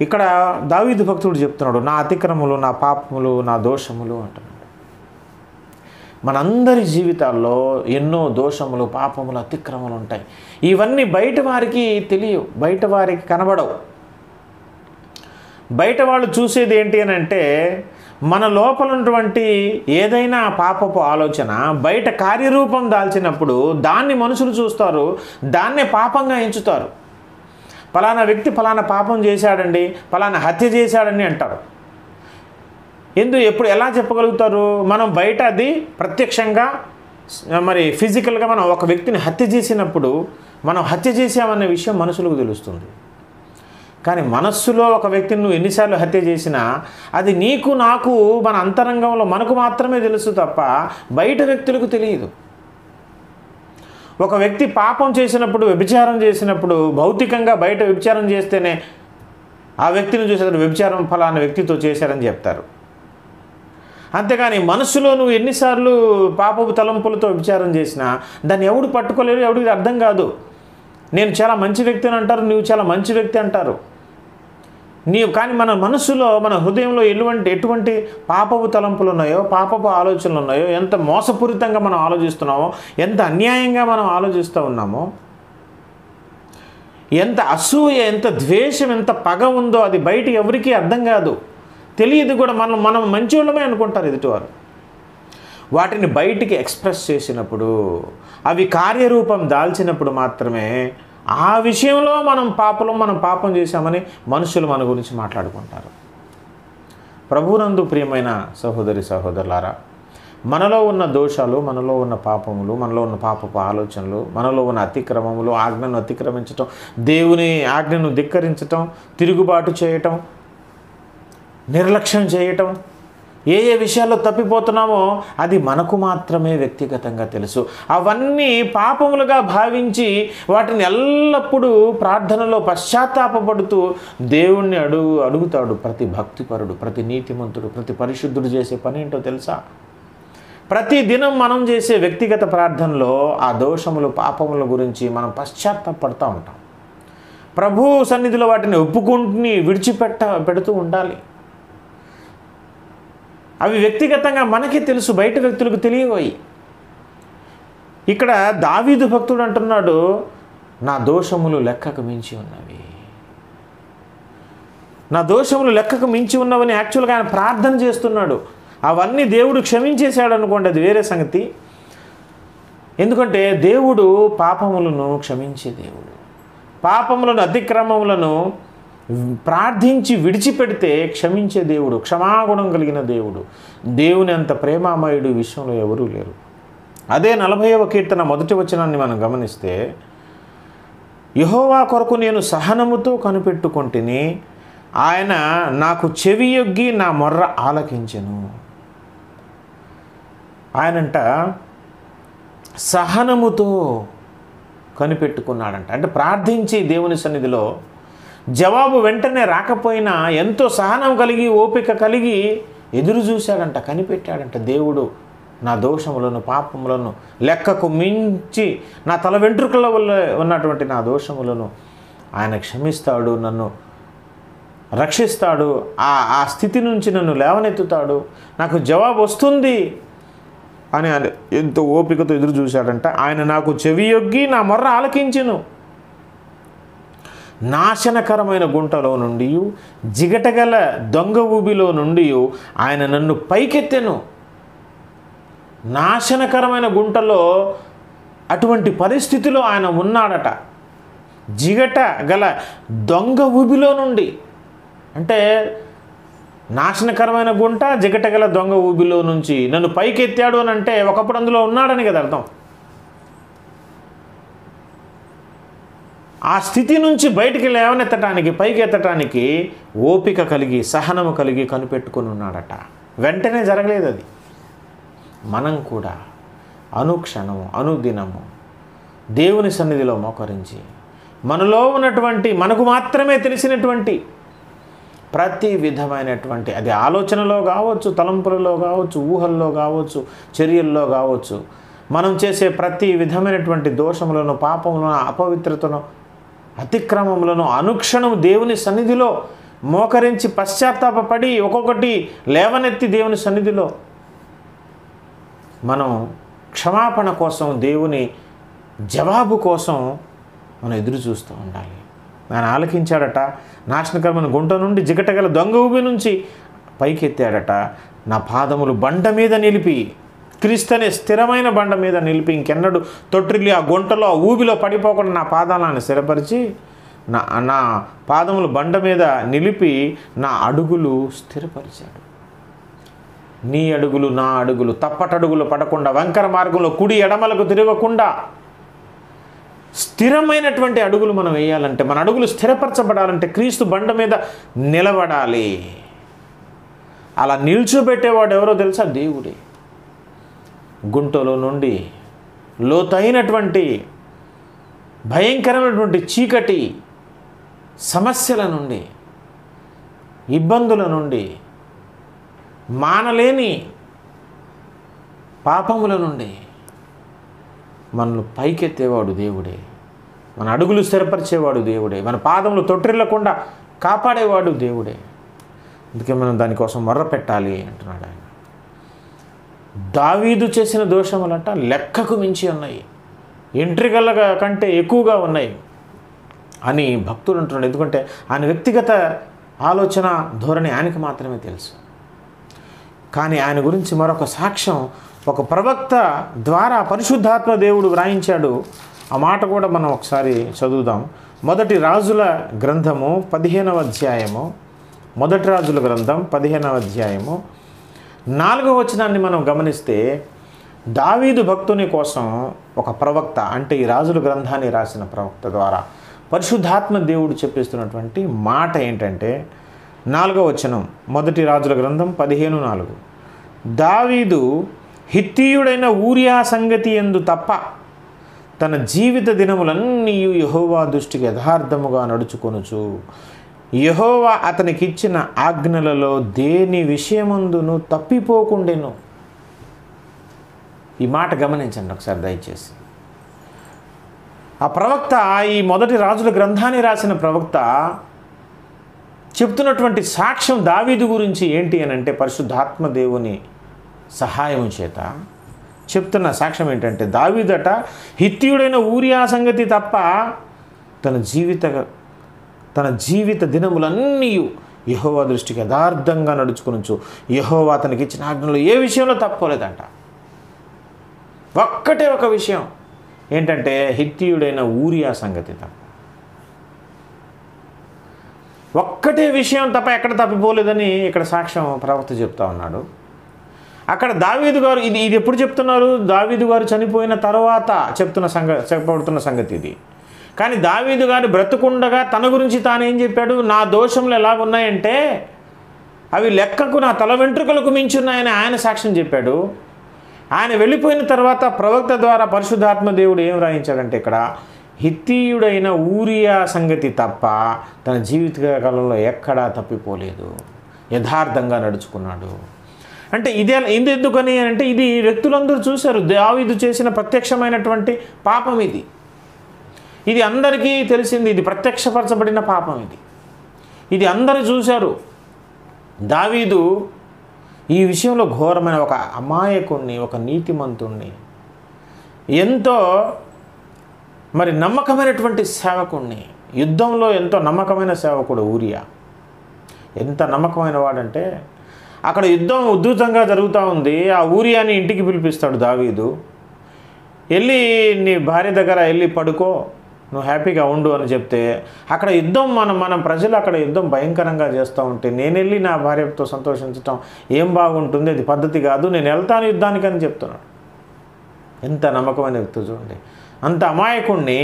ఇక్కడ దావీదు భక్తుడు చెప్తున్నాడు, నా అతిక్రమములు, నా పాపములు, నా దోషములు అంటున్నాడు. మనందరి జీవితాల్లో ఎన్నో దోషములు, పాపములు, అతిక్రమములు ఉంటాయి. ఇవన్నీ బయట వారికి తెలియవు, బయట వారికి కనబడవు. బయట వాళ్ళు చూసేది ఏంటి అని అంటే మన లోపల ఉన్నటువంటి ఏదైనా పాపపు ఆలోచన బయట కార్యరూపం దాల్చినప్పుడు దాన్ని మనుషులు చూస్తారు, దాన్నే పాపంగా ఎంచుతారు. ఫలానా వ్యక్తి ఫలానా పాపం చేశాడండి, ఫలానా హత్య చేశాడని అంటారు. ఎప్పుడు ఎలా చెప్పగలుగుతారు? మనం బయట అది ప్రత్యక్షంగా మరి ఫిజికల్గా మనం ఒక వ్యక్తిని హత్య చేసినప్పుడు మనం హత్య చేసామనే విషయం మనుషులకు తెలుస్తుంది. కానీ మనస్సులో ఒక వ్యక్తిని నువ్వు ఎన్నిసార్లు హత్య చేసినా అది నీకు, నాకు, మన అంతరంగంలో మనకు మాత్రమే తెలుసు తప్ప బయట వ్యక్తులకు తెలియదు. ఒక వ్యక్తి పాపం చేసినప్పుడు, వ్యభిచారం చేసినప్పుడు భౌతికంగా బయట వ్యభిచారం చేస్తేనే ఆ వ్యక్తిని చూసేటప్పుడు వ్యభిచారం ఫలానా వ్యక్తితో చేశారని చెప్తారు. అంతేగాని మనసులో నువ్వు ఎన్నిసార్లు పాపపు తలంపులతో వ్యభిచారం చేసినా దాన్ని ఎవడు పట్టుకోలేరు, ఎవడికి అర్థం కాదు. నేను చాలా మంచి వ్యక్తి అని అంటారు, నువ్వు చాలా మంచి వ్యక్తి అంటారు. కానీ మన మనసులో, మన హృదయంలో ఎటువంటి పాపపు తలంపులు ఉన్నాయో, పాపపు ఆలోచనలు ఉన్నాయో, ఎంత మోసపూరితంగా మనం ఆలోచిస్తున్నామో, ఎంత అన్యాయంగా మనం ఆలోచిస్తూ ఉన్నామో, ఎంత అసూయ, ఎంత ద్వేషం, ఎంత పగ ఉందో అది బయట ఎవరికీ అర్థం కాదు, తెలియదు కూడా. మనం మంచివాళ్ళమే అనుకుంటారు ఎదుటివారు. వాటిని బయటికి ఎక్స్ప్రెస్ చేసినప్పుడు, అవి కార్యరూపం దాల్చినప్పుడు మాత్రమే ఆ విషయంలో మనం పాపం చేశామని మనుషులు మన గురించి మాట్లాడుకుంటారు. ప్రభువునందు ప్రియమైన సహోదరి సహోదరులారా, మనలో ఉన్న దోషాలు, మనలో ఉన్న పాపములు, మనలో ఉన్న పాపపు ఆలోచనలు, మనలో ఉన్న అతిక్రమములు, ఆజ్ఞను అతిక్రమించటం, దేవుని ఆజ్ఞను ధిక్కరించటం, తిరుగుబాటు చేయటం, నిర్లక్ష్యం చేయటం, ఏ విషయాల్లో తప్పిపోతున్నామో అది మనకు మాత్రమే వ్యక్తిగతంగా తెలుసు. అవన్నీ పాపములుగా భావించి వాటిని ఎల్లప్పుడూ ప్రార్థనలో పశ్చాత్తాపపడుతూ దేవుణ్ణి అడుగుతాడు ప్రతి భక్తిపరుడు, ప్రతి నీతిమంతుడు, ప్రతి పరిశుద్ధుడు చేసే పని ఏంటో తెలుసా? ప్రతి దినం మనం చేసే వ్యక్తిగత ప్రార్థనలో ఆ దోషములు, పాపముల గురించి మనం పశ్చాత్తాపడుతూ ఉంటాం. ప్రభు సన్నిధిలో వాటిని ఒప్పుకుంటుని పెడుతూ ఉండాలి. అవి వ్యక్తిగతంగా మనకే తెలుసు, బయట వ్యక్తులకు తెలియవయి. ఇక్కడ దావీదు భక్తుడు అంటున్నాడు, నా దోషములు లెక్కకు మించి ఉన్నవి, నా దోషములు లెక్కకు మించి ఉన్నవని యాక్చువల్గా ఆయన ప్రార్థన చేస్తున్నాడు. అవన్నీ దేవుడు క్షమించేశాడు అనుకోండి, అది వేరే సంగతి. ఎందుకంటే దేవుడు పాపములను క్షమించే దేవుడు. పాపములను, అతిక్రమములను ప్రార్థించి విడిచిపెడితే క్షమించే దేవుడు, క్షమాగుణం కలిగిన దేవుడు. దేవుని అంత ప్రేమామయుడు ఈ విషయంలో ఎవరూ లేరు. అదే 40వ కీర్తన 1వ వచనాన్ని మనం గమనిస్తే, యెహోవా కొరకు నేను సహనముతో కనిపెట్టుకొంటిని, ఆయన నాకు చెవియొగ్గి నా మొర్ర ఆలకించెను. ఆయనంట సహనముతో కనిపెట్టుకున్నాడంట. అంటే ప్రార్థించి దేవుని సన్నిధిలో జవాబు వెంటనే రాకపోయినా ఎంతో సహనం కలిగి, ఓపిక కలిగి ఎదురు చూశాడంట, కనిపెట్టాడంట. దేవుడు నా దోషములను, పాపములను లెక్కకు మించి నా తల వెంట్రుకల వల్ల ఉన్నటువంటి నా దోషములను ఆయన క్షమిస్తాడు, నన్ను రక్షిస్తాడు, ఆ స్థితి నుంచి నన్ను లేవనెత్తుతాడు, నాకు జవాబు వస్తుంది అని ఎంతో ఓపికతో ఎదురు చూశాడంట. ఆయన నాకు చెవియొగ్గి నా మొర్ర ఆలకించెను. నాశనకరమైన గుంటలో నుండి, జిగటగల దొంగ ఊబిలో నుండి ఆయన నన్ను పైకెత్తెను. నాశనకరమైన గుంటలో అటువంటి పరిస్థితిలో ఆయన ఉన్నాడట. జిగట గల దొంగ ఊబిలో నుండి, అంటే నాశనకరమైన గుంట, జిగట గల దొంగ ఊబిలో నుంచి నన్ను పైకెత్తాడు అని అంటే ఒకప్పుడు అందులో ఉన్నాడని కదా అర్థం. ఆ స్థితి నుంచి బయటికి లేవనెత్తటానికి, పైకి ఎత్తటానికి ఓపిక కలిగి, సహనము కలిగి కనిపెట్టుకొని ఉన్నాడట. వెంటనే జరగలేదు అది. మనం కూడా అనుక్షణము, అనుదినము దేవుని సన్నిధిలో మోకరించి మనలో ఉన్నటువంటి, మనకు మాత్రమే తెలిసినటువంటి ప్రతి విధమైనటువంటి, అది ఆలోచనలో కావచ్చు, తలంపులలో కావచ్చు, ఊహల్లో కావచ్చు, చర్యల్లో కావచ్చు, మనం చేసే ప్రతి విధమైనటువంటి దోషములను, పాపములను, అపవిత్రతను, అతిక్రమములను అనుక్షణం దేవుని సన్నిధిలో మోకరించి పశ్చాత్తాపపడి ఒక్కొక్కటి లేవనెత్తి దేవుని సన్నిధిలో మనం క్షమాపణ కోసం, దేవుని జవాబు కోసం మనం ఎదురు చూస్తూ ఉండాలి. ఆయన ఆలకించాడట. నాశనకరమైన గుంట నుండి, జిగటగల దొంగ ఊబి నుంచి పైకెత్తాడట. నా పాదములు బండ మీద నిలిపి, క్రీస్తనే స్థిరమైన బండ మీద నిలిపి, ఇంకెన్నడు తొట్టిల్లి ఆ గుంటలో, ఆ ఊబిలో పడిపోకుండా నా పాదాలను స్థిరపరిచి, నా పాదములు బండ మీద నిలిపి నా అడుగులు స్థిరపరిచాడు. నీ అడుగులు, నా అడుగులు తప్పటడుగులు పడకుండా, వంకర మార్గంలో కుడి ఎడమలకు తిరగకుండా స్థిరమైనటువంటి అడుగులు మనం వేయాలంటే, మన అడుగులు స్థిరపరచబడాలంటే క్రీస్తు బండ మీద నిలబడాలి. అలా నిల్చోబెట్టేవాడు ఎవరో తెలుసా? దేవుడే. గుంటలో నుండి, లోతైనటువంటి భయంకరమైనటువంటి చీకటి సమస్యల నుండి, ఇబ్బందుల నుండి, మానలేని పాపముల నుండి మనల్ని పైకెత్తేవాడు దేవుడే. మన అడుగులు స్థిరపరిచేవాడు దేవుడే. మన పాదములు తొట్టిల్లకుండా కాపాడేవాడు దేవుడే. అందుకే మనం దానికోసం మొర్ర పెట్టాలి అంటున్నాడు ఆయన. దావీదు చేసిన దోషములంట లెక్కకు మించి ఉన్నాయి, ఎంట్రికల కంటే ఎక్కువగా ఉన్నాయి అని భక్తులు అంటున్నాడు. ఎందుకంటే ఆయన వ్యక్తిగత ఆలోచన ధోరణి ఆయనకు మాత్రమే తెలుసు. కానీ ఆయన గురించి మరొక సాక్ష్యం ఒక ప్రవక్త ద్వారా పరిశుద్ధాత్మ దేవుడు వ్రాయించాడు. ఆ మాట కూడా మనం ఒకసారి చదువుదాం. మొదటి రాజుల గ్రంథము 15వ అధ్యాయము, మొదటి రాజుల గ్రంథం 15వ అధ్యాయము 4వ వచనాన్ని మనం గమనిస్తే, దావీదు భక్తుని కోసం ఒక ప్రవక్త, అంటే ఈ రాజుల గ్రంథాన్ని రాసిన ప్రవక్త ద్వారా పరిశుద్ధాత్మ దేవుడు చెప్పిస్తున్నటువంటి మాట ఏంటంటే, 4వ వచనం, మొదటి రాజుల గ్రంథం 15:4, దావీదు హిత్తీయుడైన ఊరియా సంగతి యందు తప్ప తన జీవిత దినములన్నీ యెహోవా దృష్టికి యథార్థముగా నడుచుకొనుచు, యెహోవా అతనికిచ్చిన ఆజ్ఞలలో దేని విషయమందును తప్పిపోకుండెను. ఈ మాట గమనించండి ఒకసారి దయచేసి. ఆ ప్రవక్త, ఈ మొదటి రాజుల గ్రంథాన్ని రాసిన ప్రవక్త చెప్తున్నటువంటి సాక్ష్యం దావీదు గురించి ఏంటి అని అంటే, పరిశుద్ధాత్మ దేవుని సహాయం చేత చెప్తున్న సాక్ష్యం ఏంటంటే, దావీదట హిత్తీయుడైన ఊరియా సంగతి తప్ప తన జీవిత దినములన్నీ యెహోవా దృష్టికి యథార్థంగా నడుచుకొనుచు, యెహోవా అతనికి ఇచ్చిన ఆజ్ఞలో ఏ విషయంలో తప్పుకోలేదంట. ఒక్కటే ఒక విషయం ఏంటంటే, హిత్తీయుడైన ఊరియా సంగతి తప్ప, ఒక్కటే విషయం తప్ప ఎక్కడ తప్పిపోలేదని ఇక్కడ సాక్ష్యం ప్రవక్త చెప్తా ఉన్నాడు. అక్కడ దావీదు గారు, ఇది ఎప్పుడు చెప్తున్నారు? దావీదు గారు చనిపోయిన తర్వాత చెప్పబడుతున్న సంగతి ఇది. కానీ దావీదు గారు బ్రతుకుండగా తన గురించి తానేం చెప్పాడు? నా దోషములు ఎలాగున్నాయంటే అవి లెక్కకు నా తల వెంట్రుకలకు మించున్నాయని ఆయన సాక్ష్యం చెప్పాడు. ఆయన వెళ్ళిపోయిన తర్వాత ప్రవక్త ద్వారా పరిశుద్ధాత్మ దేవుడు ఏం రాయించాడంటే, ఇక్కడ హిత్తీయుడైన ఊరియా సంగతి తప్ప తన జీవిత కాలంలో ఎక్కడా తప్పిపోలేదు, యథార్థంగా నడుచుకున్నాడు. అంటే ఇది ఎందుకని అంటే, ఇది వ్యక్తులందరూ చూశారు. దావీదు చేసిన ప్రత్యక్షమైనటువంటి పాపం ఇది అందరికీ తెలిసింది. ఇది ప్రత్యక్షపరచబడిన పాపం. ఇది అందరూ చూశారు. దావీదు ఈ విషయంలో ఘోరమైన ఒక అమాయకుణ్ణి, ఒక నీతిమంతుణ్ణి, ఎంతో మరి నమ్మకమైనటువంటి సేవకుణ్ణి, యుద్ధంలో ఎంతో నమ్మకమైన సేవకుడు ఊరియా. ఎంత నమ్మకమైన వాడంటే, అక్కడ యుద్ధం ఉధృతంగా జరుగుతూ ఉంది. ఆ ఊరియాని ఇంటికి పిలిపిస్తాడు దావీదు. వెళ్ళి నీ భార్య దగ్గర వెళ్ళి పడుకో, నువ్వు హ్యాపీగా ఉండు అని చెప్తే, అక్కడ యుద్ధం మన ప్రజలు అక్కడ యుద్ధం భయంకరంగా చేస్తూ ఉంటే, నేను వెళ్ళి నా భార్యతో సంతోషించటం ఏం బాగుంటుంది, అది పద్ధతి కాదు, నేను వెళ్తాను యుద్ధానికి అని చెప్తున్నాడు. ఎంత నమ్మకమైన వ్యక్తి చూడండి. అంత అమాయకుణ్ణి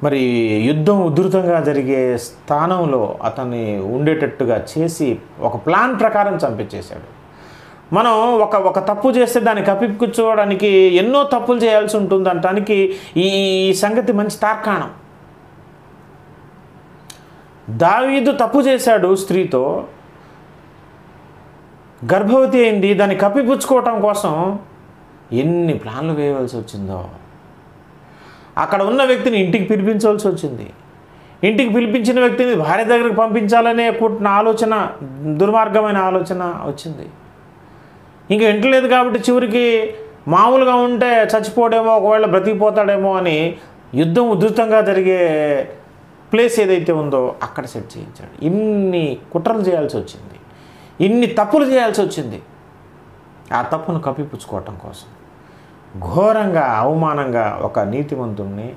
మరి యుద్ధం ఉధృతంగా జరిగే స్థానంలో అతన్ని ఉండేటట్టుగా చేసి ఒక ప్లాన్ ప్రకారం చంపించేశాడు. మనం ఒక తప్పు చేస్తే దాన్ని కప్పిపుచ్చుకోవడానికి ఎన్నో తప్పులు చేయాల్సి ఉంటుంది అంటానికి ఈ సంగతి మంచి తార్కాణం. దావీదు తప్పు చేశాడు, స్త్రీతో గర్భవతి అయింది, దాన్ని కప్పిపుచ్చుకోవటం కోసం ఎన్ని ప్లాన్లు వేయవలసి వచ్చిందో. అక్కడ ఉన్న వ్యక్తిని ఇంటికి పిలిపించవలసి వచ్చింది. ఇంటికి పిలిపించిన వ్యక్తిని భార్య దగ్గరికి పంపించాలనే కూడిన ఆలోచన, దుర్మార్గమైన ఆలోచన వచ్చింది. ఇంకా ఇంటలేదు కాబట్టి చివరికి మామూలుగా ఉంటే చచ్చిపోడేమో, ఒకవేళ బ్రతికిపోతాడేమో అని యుద్ధం ఉధృతంగా జరిగే ప్లేస్ ఏదైతే ఉందో అక్కడ సెట్ చేయించాడు. ఇన్ని కుట్రలు చేయాల్సి వచ్చింది, ఇన్ని తప్పులు చేయాల్సి వచ్చింది ఆ తప్పును కప్పిపుచ్చుకోవటం కోసం. ఘోరంగా అవమానంగా ఒక నీతిమంతుణ్ణి,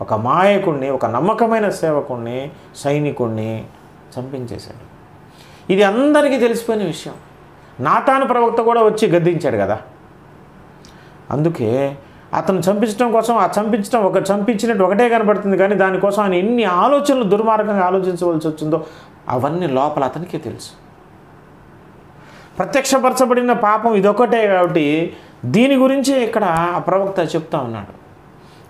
ఒక మాయకుణ్ణి, ఒక నమ్మకమైన సేవకుణ్ణి, సైనికుణ్ణి చంపించేశాడు. ఇది అందరికీ తెలిసిపోయిన విషయం. నాతాను ప్రవక్త కూడా వచ్చి గద్దించాడు కదా. అందుకే అతను చంపించడం కోసం చంపించినట్టు ఒకటే కనబడుతుంది, కానీ దానికోసం ఆయన ఎన్ని ఆలోచనలు దుర్మార్గంగా ఆలోచించవలసి వచ్చిందో అవన్నీ లోపల అతనికే తెలుసు. ప్రత్యక్షపరచబడిన పాపం ఇదొకటే కాబట్టి దీని గురించే ఇక్కడ ఆ ప్రవక్త చెప్తా ఉన్నాడు.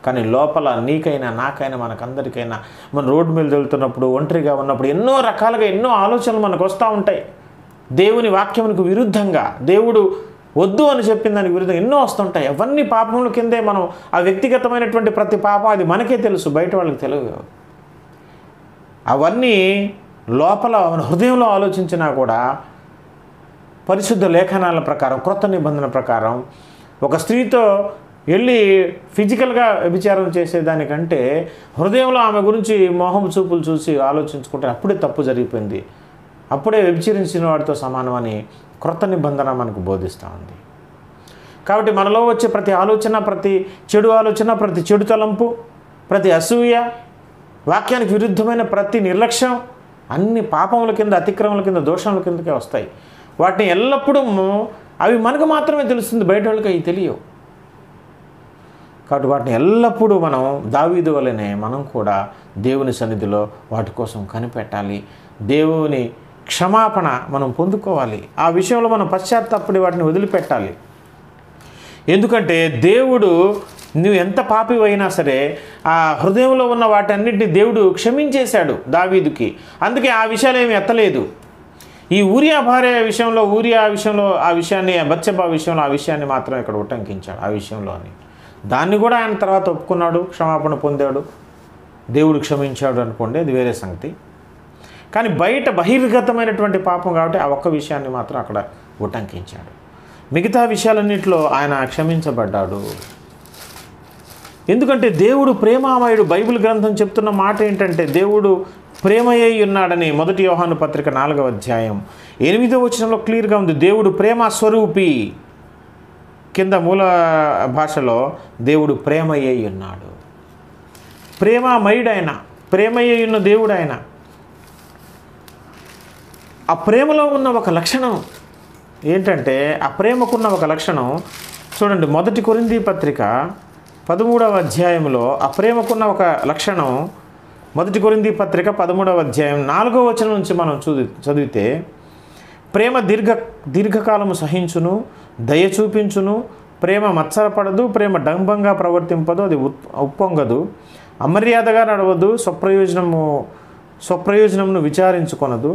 కానీ లోపల నీకైనా నాకైనా మనకందరికైనా మన రోడ్డు మీద వెళ్తున్నప్పుడు, ఒంటరిగా ఉన్నప్పుడు ఎన్నో రకాలుగా ఎన్నో ఆలోచనలు మనకు వస్తూ ఉంటాయి. దేవుని వాక్యమునకు విరుద్ధంగా, దేవుడు వద్దు అని చెప్పిన దానికి విరుద్ధంగా ఎన్నో వస్తుంటాయి. అవన్నీ పాపముల కిందే. మనం ఆ వ్యక్తిగతమైనటువంటి ప్రతి పాపం అది మనకే తెలుసు, బయట వాళ్ళకి తెలియదు. అవన్నీ లోపల హృదయంలో ఆలోచించినా కూడా పరిశుద్ధ లేఖనాల ప్రకారం, క్రొత్త నిబంధన ప్రకారం ఒక స్త్రీతో వెళ్ళి ఫిజికల్గా వ్యభిచారం చేసేదానికంటే హృదయంలో ఆమె గురించి మోహం చూపులు చూసి ఆలోచించుకుంటే అప్పుడే తప్పు జరిగిపోయింది, అప్పుడే వ్యభిచరించిన వాడితో సమానమని క్రొత్త నిబంధన మనకు బోధిస్తూ ఉంది. కాబట్టి మనలో వచ్చే ప్రతి ఆలోచన, ప్రతి చెడు ఆలోచన, ప్రతి చెడు తలంపు, ప్రతి అసూయ, వాక్యానికి విరుద్ధమైన ప్రతి నిర్లక్ష్యం అన్ని పాపముల కింద, అతిక్రమల కింద, దోషముల కిందకే వస్తాయి. వాటిని ఎల్లప్పుడూ అవి మనకు మాత్రమే తెలుస్తుంది, బయట వాళ్ళకి అవి తెలియవు. కాబట్టి వాటిని ఎల్లప్పుడూ మనం దావీదు వలనే మనం కూడా దేవుని సన్నిధిలో వాటి కోసం కనిపెట్టాలి. దేవుని క్షమాపణ మనం పొందుకోవాలి. ఆ విషయంలో మనం పశ్చాత్తాపడి వాటిని వదిలిపెట్టాలి. ఎందుకంటే దేవుడు నువ్వు ఎంత పాపివైనా సరే ఆ హృదయంలో ఉన్న వాటన్నిటిని దేవుడు క్షమించేశాడు దావీదుకి. అందుకే ఆ విషయాలు ఏమి ఎత్తలేదు. ఈ ఊరియా భార్య విషయంలో, ఆ విషయాన్ని, బత్షెబా విషయంలో ఆ విషయాన్ని మాత్రం ఇక్కడ ఉటంకించాడు. ఆ విషయంలో అని దాన్ని కూడా ఆయన తర్వాత ఒప్పుకున్నాడు, క్షమాపణ పొందాడు, దేవుడు క్షమించాడు అనుకోండి, అది వేరే సంగతి. కానీ బయట బహిర్గతమైనటువంటి పాపం కాబట్టి ఆ ఒక్క విషయాన్ని మాత్రం అక్కడ ఉటంకించాడు. మిగతా విషయాలన్నింటిలో ఆయన క్షమించబడ్డాడు. ఎందుకంటే దేవుడు ప్రేమామయుడు. బైబిల్ గ్రంథం చెప్తున్న మాట ఏంటంటే దేవుడు ప్రేమయ్యి ఉన్నాడని 1 యోహాను పత్రిక 4వ అధ్యాయం 8వ వచనంలో క్లియర్గా ఉంది. దేవుడు ప్రేమ స్వరూపి. కింద మూల భాషలో దేవుడు ప్రేమయ్యి ఉన్నాడు. ప్రేమమయుడైన, ప్రేమయ్యి ఉన్న దేవుడు ఆయన. ఆ ప్రేమలో ఉన్న ఒక లక్షణం ఏంటంటే, ఆ ప్రేమకున్న ఒక లక్షణం చూడండి. 1 కొరింథీ పత్రిక 13వ అధ్యాయంలో ఆ ప్రేమకున్న ఒక లక్షణం 1 కొరింథీ పత్రిక 13వ అధ్యాయం 4వ వచనం నుంచి మనం చదివితే, ప్రేమ దీర్ఘకాలము సహించును, దయ చూపించును, ప్రేమ మత్సరపడదు, ప్రేమ డంబంగా ప్రవర్తింపదు, అది ఉప్పొంగదు, అమర్యాదగా నడవదు, స్వప్రయోజనమును విచారించుకొనదు,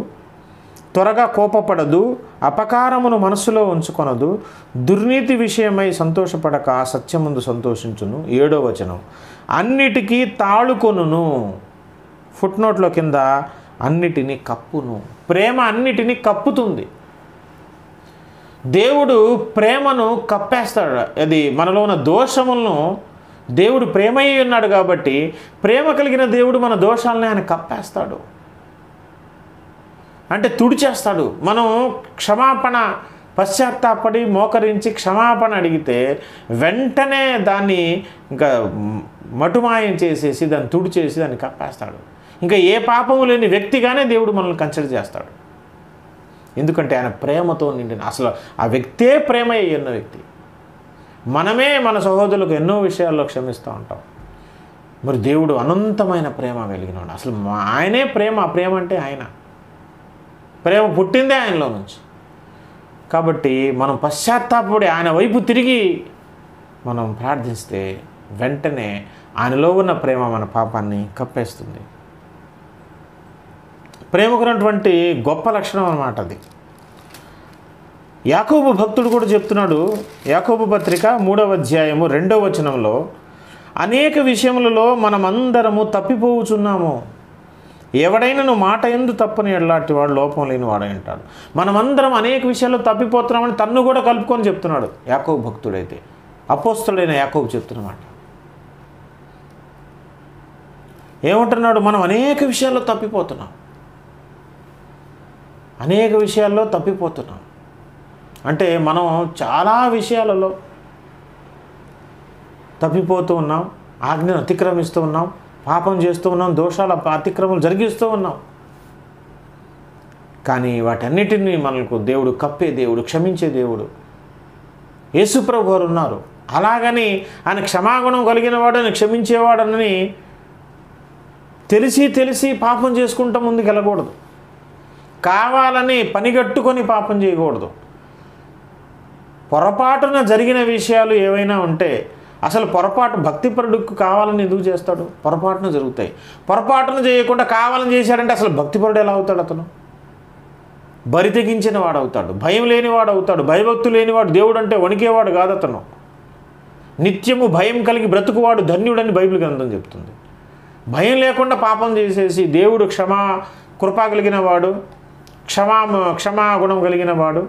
త్వరగా కోపపడదు, అపకారమును మనసులో ఉంచుకొనదు, దుర్నీతి విషయమై సంతోషపడక సత్యముందు సంతోషించును. 7వ వచనం, అన్నిటికీ తాళుకొనును. ఫుట్నోట్లో కింద అన్నిటినీ కప్పును. ప్రేమ అన్నిటినీ కప్పుతుంది. దేవుడు ప్రేమను కప్పేస్తాడు. అది మనలో ఉన్న దోషములను, దేవుడు ప్రేమయ్యి ఉన్నాడు కాబట్టి ప్రేమ కలిగిన దేవుడు మన దోషాలని ఆయన కప్పేస్తాడు, అంటే తుడిచేస్తాడు. మనం క్షమాపణ, పశ్చాత్తాపడి మోకరించి క్షమాపణ అడిగితే వెంటనే దాన్ని ఇంకా మటుమాయం చేసేసి దాన్ని తుడిచేసి దాన్ని కప్పేస్తాడు. ఇంకా ఏ పాపము లేని వ్యక్తిగానే దేవుడు మనల్ని కన్సిడర్ చేస్తాడు. ఎందుకంటే ఆయన ప్రేమతో నిండిన, అసలు ఆ వ్యక్తే ప్రేమ అన్న వ్యక్తి. మనమే మన సహోదరులకు ఎన్నో విషయాల్లో క్షమిస్తూ ఉంటాం. మరి దేవుడు అనంతమైన ప్రేమ కలిగినాడు. అసలు ఆయనే ప్రేమ. ప్రేమ అంటే ఆయన ప్రేమ పుట్టిందే ఆయనలో నుంచి. కాబట్టి మనం పశ్చాత్తాపడి ఆయన వైపు తిరిగి మనం ప్రార్థిస్తే వెంటనే ఆయనలో ఉన్న ప్రేమ మన పాపాన్ని కప్పేస్తుంది. ప్రేమకున్నటువంటి గొప్ప లక్షణం అన్నమాట అది. యాకోబు భక్తుడు కూడా చెప్తున్నాడు. యాకోబు పత్రిక 3వ అధ్యాయము 2వ వచనంలో, అనేక విషయములలో మనమందరము తప్పిపోవుచున్నాము, ఎవడైనా మాట ఎందు తప్పని ఎలాంటి వాడు లోపం లేని వాడై ఉంటాడు. మనమందరం అనేక విషయాల్లో తప్పిపోతున్నామని తన్ను కూడా కలుపుకొని చెప్తున్నాడు యాకోబు భక్తుడైతే. అపోస్తలుడైన యాకోబు చెప్తున్నమాట ఏమంటున్నాడు? మనం అనేక విషయాల్లో తప్పిపోతున్నాం, అనేక విషయాల్లో తప్పిపోతున్నాం. అంటే మనం చాలా విషయాలలో తప్పిపోతూ ఉన్నాం, ఆజ్ఞను అతిక్రమిస్తూ ఉన్నాం, పాపం చేస్తూ ఉన్నాం, దోషాల అతిక్రమలు జరిగిస్తూ ఉన్నాం. కానీ వాటన్నిటినీ మనకు దేవుడు కప్పే దేవుడు, క్షమించే దేవుడు యేసుప్రభు వారు ఉన్నారు. అలాగని ఆయన క్షమాగుణం కలిగిన వాడని, క్షమించేవాడని తెలిసి పాపం చేసుకుంటూ ముందుకు వెళ్ళకూడదు. కావాలని పనిగట్టుకొని పాపం చేయకూడదు. పొరపాటున జరిగిన విషయాలు ఏవైనా ఉంటే, అసలు పొరపాటు భక్తిపరుడుకు కావాలని ఎందుకు చేస్తాడు? పొరపాటున జరుగుతాయి. పొరపాటున చేయకుండా కావాలని చేశాడంటే అసలు భక్తిపరుడు ఎలా అవుతాడు? అతను బరి తెగించిన వాడు అవుతాడు, భయం లేనివాడు అవుతాడు. భయభక్తు లేనివాడు, దేవుడు అంటే వణికేవాడు కాదు అతను. నిత్యము భయం కలిగి బ్రతుకువాడు ధన్యుడని బైబిల్ గ్రంథం చెప్తుంది. భయం లేకుండా పాపం చేసేసి దేవుడు కృపా కలిగిన వాడు, క్షమాగుణం కలిగిన వాడు,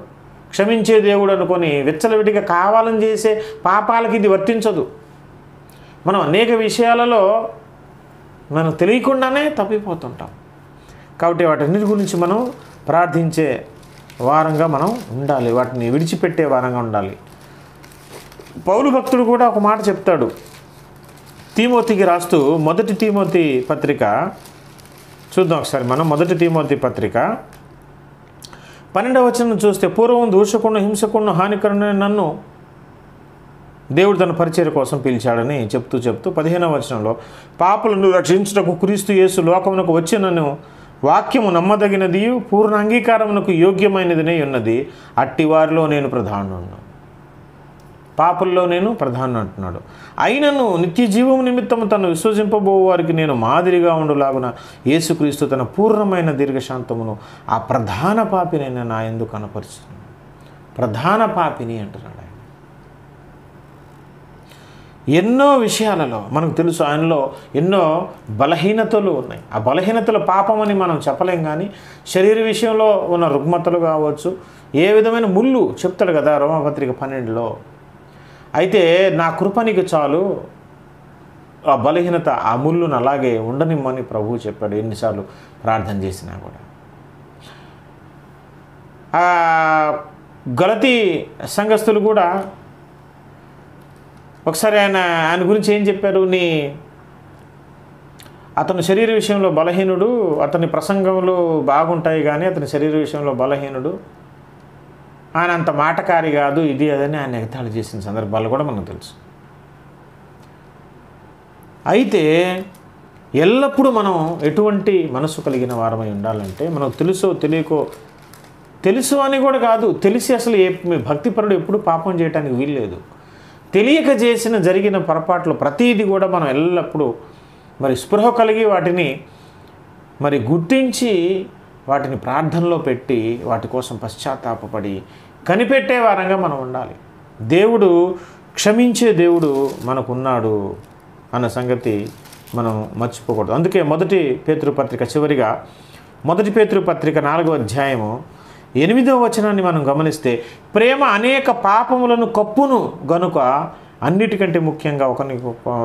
క్షమించే దేవుడు అనుకొని విచ్చలవిడిగా కావాలని చేసే పాపాలకి ఇది వర్తించదు. మనం అనేక విషయాలలో మనం తెలియకుండానే తప్పిపోతుంటాం. కాబట్టి వాటన్నిటి గురించి మనం ప్రార్థించే వారంగా మనం ఉండాలి, వాటిని విడిచిపెట్టే వారంగా ఉండాలి. పౌలు భక్తుడు కూడా ఒక మాట చెప్తాడు తీమోతికి రాస్తూ. 1 తీమోతి పత్రిక చూద్దాం ఒకసారి మనం. 1 తీమోతి పత్రిక 12వ వచనం చూస్తే, పూర్వం దూషకులను, హింసకులను, హానికరుని నన్ను దేవుడు తన పరిచర్య కోసం పిలిచాడని చెప్తూ 15వ వచనంలో, పాపులను రక్షించుటకు క్రీస్తు యేసు లోకమునకు వచ్చినను వాక్యము నమ్మదగినది, పూర్ణ అంగీకారమునకు యోగ్యమైనదినే ఉన్నది, అట్టి వారిలో నేను ప్రధానుడు. పాపుల్లో నేను ప్రధానం అంటున్నాడు. అయినను నిత్య జీవము నిమిత్తము తను విశ్వసింపబో వారికి నేను మాదిరిగా ఉండులాగున యేసుక్రీస్తు తన పూర్ణమైన దీర్ఘశాంతమును ఆ ప్రధాన పాపినైనా నా యందు కనపరుచును. ప్రధాన పాపిని అంటున్నాడు ఆయన. ఎన్నో విషయాలలో మనకు తెలుసు ఆయనలో ఎన్నో బలహీనతలు ఉన్నాయి. ఆ బలహీనతలు పాపమని మనం చెప్పలేం, కానీ శరీర విషయంలో ఉన్న రుగ్మతలు కావచ్చు, ఏ విధమైన ముళ్ళు చెప్తాడు కదా రోమపత్రిక 12లో. అయితే నా కృప నీకు చాలు, ఆ బలహీనత, ఆ ముళ్ళును అలాగే ఉండనిమ్మని ప్రభువు చెప్పాడు ఎన్నిసార్లు ప్రార్థన చేసినా కూడా. ఆ గలతీ సంఘస్థులు కూడా ఒకసారి ఆయన గురించి ఏం చెప్పారు? అతను శరీర విషయంలో బలహీనుడు, అతని ప్రసంగంలో బాగుంటాయి కానీ అతని శరీర విషయంలో బలహీనుడు, ఆయన అంత మాటకారి కాదు, ఇది అదని ఆయన ఎగతాళి చేసిన సందర్భాలు కూడా మనకు తెలుసు. అయితే ఎల్లప్పుడూ మనం ఎటువంటి మనసు కలిగిన వారమై ఉండాలంటే, మనకు తెలుసో తెలియకో, తెలుసు అని కూడా కాదు, తెలిసి అసలు భక్తిపరుడు ఎప్పుడు పాపం చేయడానికి వీల్లేదు. తెలియక జరిగిన పొరపాట్లు ప్రతీది కూడా మనం ఎల్లప్పుడూ మరి స్పృహ కలిగి వాటిని మరి గుర్తించి వాటిని ప్రార్థనలో పెట్టి వాటి కోసం పశ్చాత్తాపపడి కనిపెట్టే వారంగా మనం ఉండాలి. దేవుడు క్షమించే దేవుడు మనకున్నాడు అన్న సంగతి మనం మర్చిపోకూడదు. అందుకే 1 పేతురు పత్రిక చివరిగా 1 పేతురు పత్రిక 4వ అధ్యాయము 8వ వచనాన్ని మనం గమనిస్తే, ప్రేమ అనేక పాపములను కప్పును గనుక అన్నిటికంటే ముఖ్యంగా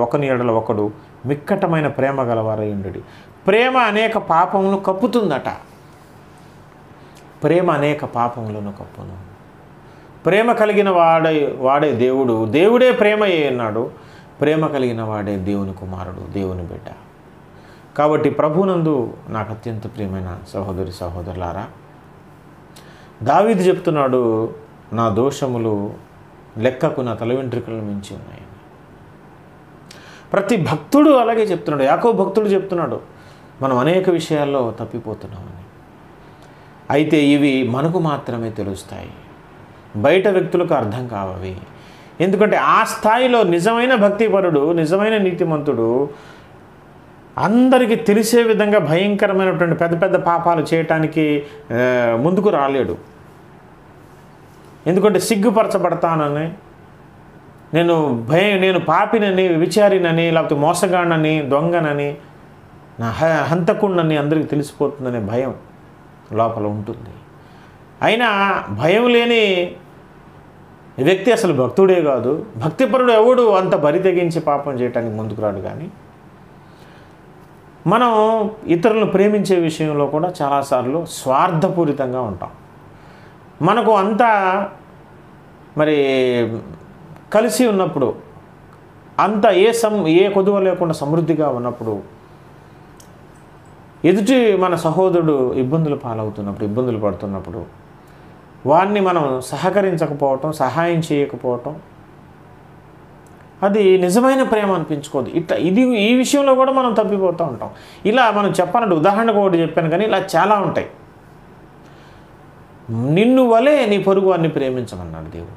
ఒకని ఎడల ఒకడు మిక్కటమైన ప్రేమ గలవారై ఉండుడి. ప్రేమ అనేక పాపములను కప్పుతుందట. ప్రేమ అనేక పాపములను కప్పును. ప్రేమ కలిగిన వాడే దేవుడే ప్రేమ అన్నాడు. ప్రేమ కలిగిన వాడే దేవుని కుమారుడు, దేవుని బిడ్డ. కాబట్టి ప్రభునందు నాకు అత్యంత ప్రియమైన సహోదరి సహోదరులారా, దావీదు చెప్తున్నాడు, నా దోషములు లెక్కకు నా తల వెంట్రుకలు మించి ఉన్నాయి. ప్రతి భక్తుడు అలాగే చెప్తున్నాడు. యాకోబు భక్తుడు చెప్తున్నాడు, మనం అనేక విషయాల్లో తప్పిపోతున్నామని. అయితే ఇవి మనకు మాత్రమే తెలుస్తాయి, బయట వ్యక్తులకు అర్థం కావవి. ఎందుకంటే ఆ స్థాయిలో నిజమైన భక్తిపరుడు, నిజమైన నీతిమంతుడు అందరికీ తెలిసే విధంగా భయంకరమైనటువంటి పెద్ద పెద్ద పాపాలు చేయటానికి ముందుకు రాలేడు. ఎందుకంటే సిగ్గుపరచబడతానని, నేను పాపినని, విచారినని, లేకపోతే మోసగాడనని, దొంగనని, నా హంతకుండని అందరికీ తెలిసిపోతుందనే భయం లోపల ఉంటుంది. అయినా భయం లేని వ్యక్తి అసలు భక్తుడే కాదు. భక్తిపరుడు ఎవడు అంత బరి తెగించి పాపం చేయడానికి ముందుకు రాడు. కానీ మనం ఇతరులను ప్రేమించే విషయంలో కూడా చాలాసార్లు స్వార్థపూరితంగా ఉంటాం. మనకు అంతా మరి కలిసి ఉన్నప్పుడు, అంత ఏ కొదువ లేకుండా సమృద్ధిగా ఉన్నప్పుడు, ఎదుటి మన సహోదరుడు ఇబ్బందులు పాలవుతున్నప్పుడు, ఇబ్బందులు పడుతున్నప్పుడు వారిని మనం సహకరించకపోవటం, సహాయం చేయకపోవటం, అది నిజమైన ప్రేమ అనిపించుకోదు. ఈ విషయంలో కూడా మనం తప్పిపోతూ ఉంటాం. ఇలా మనం చెప్పాలంటే ఉదాహరణకు ఒకటి చెప్పాను, కానీ ఇలా చాలా ఉంటాయి. నిన్ను వలే నీ పొరుగు వారిని ప్రేమించమన్నాడు దేవుడు.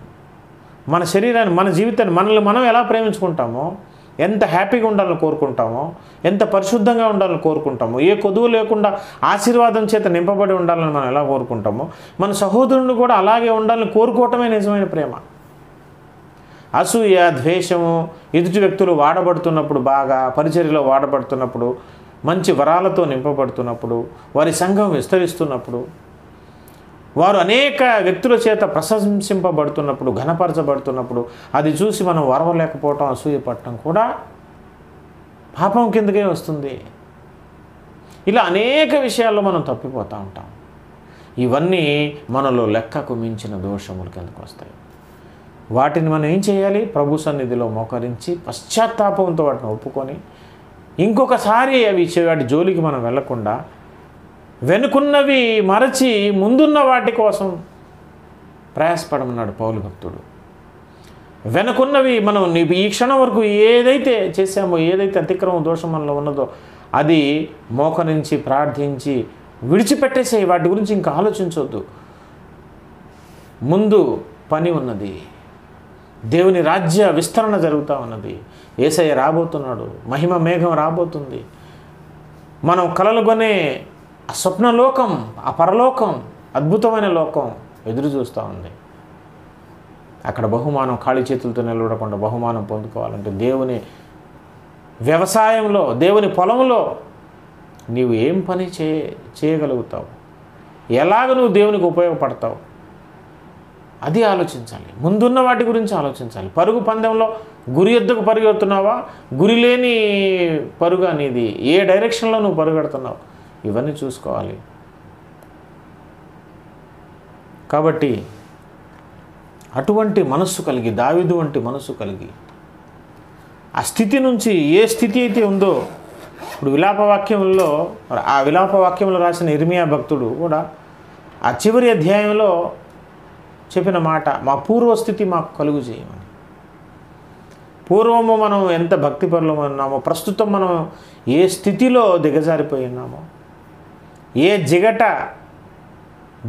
మన శరీరాన్ని, మన జీవితాన్ని, మనల్ని మనం ఎలా ప్రేమించుకుంటామో, ఎంత హ్యాపీగా ఉండాలని కోరుకుంటామో, ఎంత పరిశుద్ధంగా ఉండాలని కోరుకుంటామో, ఏ కొదువు లేకుండా ఆశీర్వాదం చేత నింపబడి ఉండాలని మనం ఎలా కోరుకుంటామో, మన సహోదరుని కూడా అలాగే ఉండాలని కోరుకోవటమే నిజమైన ప్రేమ. అసూయ, ద్వేషము, ఎదుటి వ్యక్తులు వాడబడుతున్నప్పుడు, బాగా పరిచర్యలో వాడబడుతున్నప్పుడు, మంచి వరాలతో నింపబడుతున్నప్పుడు, వారి సంఘం విస్తరిస్తున్నప్పుడు, వారు అనేక వ్యక్తుల చేత ప్రశంసింపబడుతున్నప్పుడు, ఘనపరచబడుతున్నప్పుడు అది చూసి మనం వరవలేకపోవటం, అసూయ పడటం కూడా పాపం కిందకే వస్తుంది. ఇలా అనేక విషయాల్లో మనం తప్పిపోతూ ఉంటాం. ఇవన్నీ మనలో లెక్కకు మించిన దోషముల కిందకు వస్తాయి. వాటిని మనం ఏం చేయాలి? ప్రభు సన్నిధిలో మోకరించి పశ్చాత్తాపంతో వాటిని ఒప్పుకొని ఇంకొకసారి వాటి జోలికి మనం వెళ్లకుండా, వెనుకున్నవి మరచి ముందున్న వాటి కోసం ప్రయాసపడమన్నాడు పౌలు భక్తుడు. వెనుకున్నవి మనం ఈ క్షణం వరకు ఏదైతే చేశామో, ఏదైతే అతిక్రమం దోషం మనలో ఉన్నదో అది మోకరించి ప్రార్థించి విడిచిపెట్టేసే, వాటి గురించి ఇంకా ఆలోచించవద్దు. ముందు పని ఉన్నది, దేవుని రాజ్య విస్తరణ జరుగుతూ ఉన్నది, యేసయ్య రాబోతున్నాడు, మహిమ మేఘం రాబోతుంది, మనం కలలుగొనే ఆ స్వప్నలోకం, ఆ పరలోకం, అద్భుతమైన లోకం ఎదురు చూస్తూ ఉంది. అక్కడ బహుమానం, ఖాళీ చేతులతో నిలబడకుండా బహుమానం పొందుకోవాలంటే దేవుని వ్యవసాయంలో, దేవుని పొలంలో నీవు ఏం పని చేయగలుగుతావు, ఎలాగ నువ్వు దేవునికి ఉపయోగపడతావు, అది ఆలోచించాలి. ముందున్న వాటి గురించి ఆలోచించాలి. పరుగు పందెంలో గురి ఎద్దుకు పరిగెడుతున్నావా, గురి లేని పరుగు అనేది, ఏ డైరెక్షన్లో నువ్వు పరుగెడుతున్నావు, ఇవన్నీ చూసుకోవాలి. కాబట్టి అటువంటి మనస్సు కలిగి, దావీదు వంటి మనస్సు కలిగి, ఆ స్థితి నుంచి, ఏ స్థితి అయితే ఉందో, ఇప్పుడు విలాపవాక్యంలో, ఆ విలాపవాక్యంలో రాసిన ఇర్మియా భక్తుడు కూడా ఆ చివరి అధ్యాయంలో చెప్పిన మాట, మా పూర్వస్థితి మాకు కలుగు చేయమని. పూర్వము మనం ఎంత భక్తిపరులు ఉన్నామో, ప్రస్తుతం మనం ఏ స్థితిలో దిగజారిపోయి ఉన్నామో, ఏ జిగట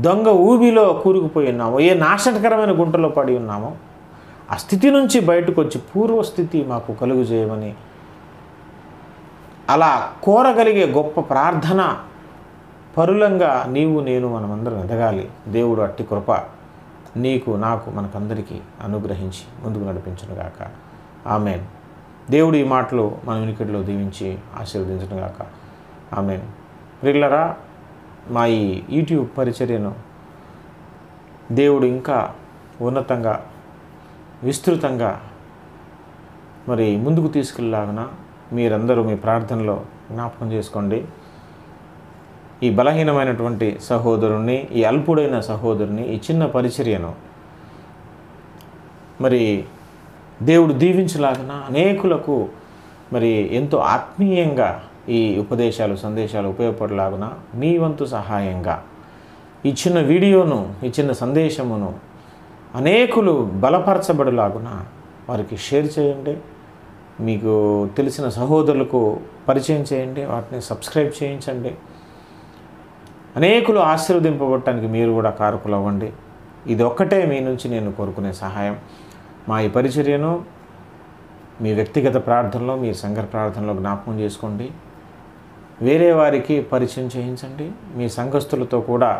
దొంగ ఊబిలో కూరుకుపోయి ఉన్నామో, ఏ నాశనకరమైన గుంటలో పడి ఉన్నామో, ఆ స్థితి నుంచి బయటకు వచ్చి పూర్వస్థితి మాకు కలుగు చేయమని అలా కోరగలిగే గొప్ప ప్రార్థన పరులంగా నీవు నేను మనమందరం ఎదగాలి. దేవుడు అట్టి కృప నీకు, నాకు, మనకందరికీ అనుగ్రహించి ముందుకు నడిపించునుగాక. ఆమెన్. దేవుడు ఈ మాటలు మన వినికిడిలో దీవించి ఆశీర్వదించునుగాక. ఆమెన్. ప్రియులారా, మా ఈ యూట్యూబ్ పరిచర్యను దేవుడు ఇంకా ఉన్నతంగా, విస్తృతంగా మరి ముందుకు తీసుకెళ్ళలాగున మీరందరూ మీ ప్రార్థనలో జ్ఞాపకం చేసుకోండి. ఈ బలహీనమైనటువంటి సహోదరుణ్ణి, ఈ అల్పుడైన సహోదరుని, ఈ చిన్న పరిచర్యను మరి దేవుడు దీవించలాగున అనేకులకు మరి ఎంతో ఆత్మీయంగా ఈ ఉపదేశాలు, సందేశాలు ఉపయోగపడలాగున మీ వంతు సహాయంగా ఈ చిన్న వీడియోను, ఈ చిన్న సందేశమును అనేకులు బలపరచబడలాగున వారికి షేర్ చేయండి. మీకు తెలిసిన సహోదరులకు పరిచయం చేయండి, వాటిని సబ్స్క్రైబ్ చేయించండి. అనేకులు ఆశీర్వదింపబడటానికి మీరు కూడా కారకులు అవ్వండి. ఇది ఒక్కటే మీ నుంచి నేను కోరుకునే సహాయం. మా ఈ పరిచర్యను మీ వ్యక్తిగత ప్రార్థనలో, మీ సంఘ ప్రార్థనలో జ్ఞాపకం చేసుకోండి. వేరే వారికి పరిచయం చేయించండి. మీ సంఘస్థులతో కూడా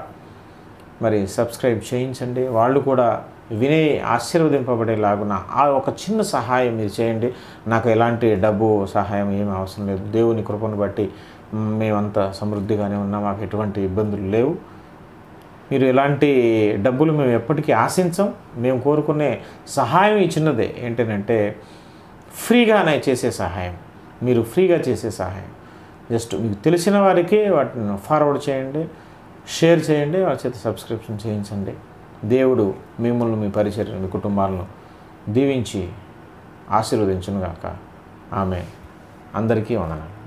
మరి సబ్స్క్రైబ్ చేయించండి. వాళ్ళు కూడా వినే ఆశీర్వదింపబడేలాగున ఆ ఒక చిన్న సహాయం మీరు చేయండి. నాకు ఎలాంటి డబ్బు సహాయం ఏమీ అవసరం లేదు. దేవుని కృపను బట్టి మేమంతా సమృద్ధిగానే ఉన్నాం, మాకు ఎటువంటి ఇబ్బందులు లేవు. మీరు ఎలాంటి డబ్బులు మేము ఎప్పటికీ ఆశించం. మేము కోరుకునే సహాయం ఈ చిన్నదే. ఏంటంటే ఫ్రీగానే చేసే సహాయం, మీరు ఫ్రీగా చేసే సహాయం. జస్ట్ మీకు తెలిసిన వారికి వాటిని ఫార్వర్డ్ చేయండి, షేర్ చేయండి, వాళ్ళ చేత సబ్స్క్రిప్షన్ చేయించండి. దేవుడు మిమ్మల్ని, మీ పరిచర్యను, మీ కుటుంబాలను దీవించి ఆశీర్వదించునుగాక. ఆమేన్. అందరికీ వందనాలు.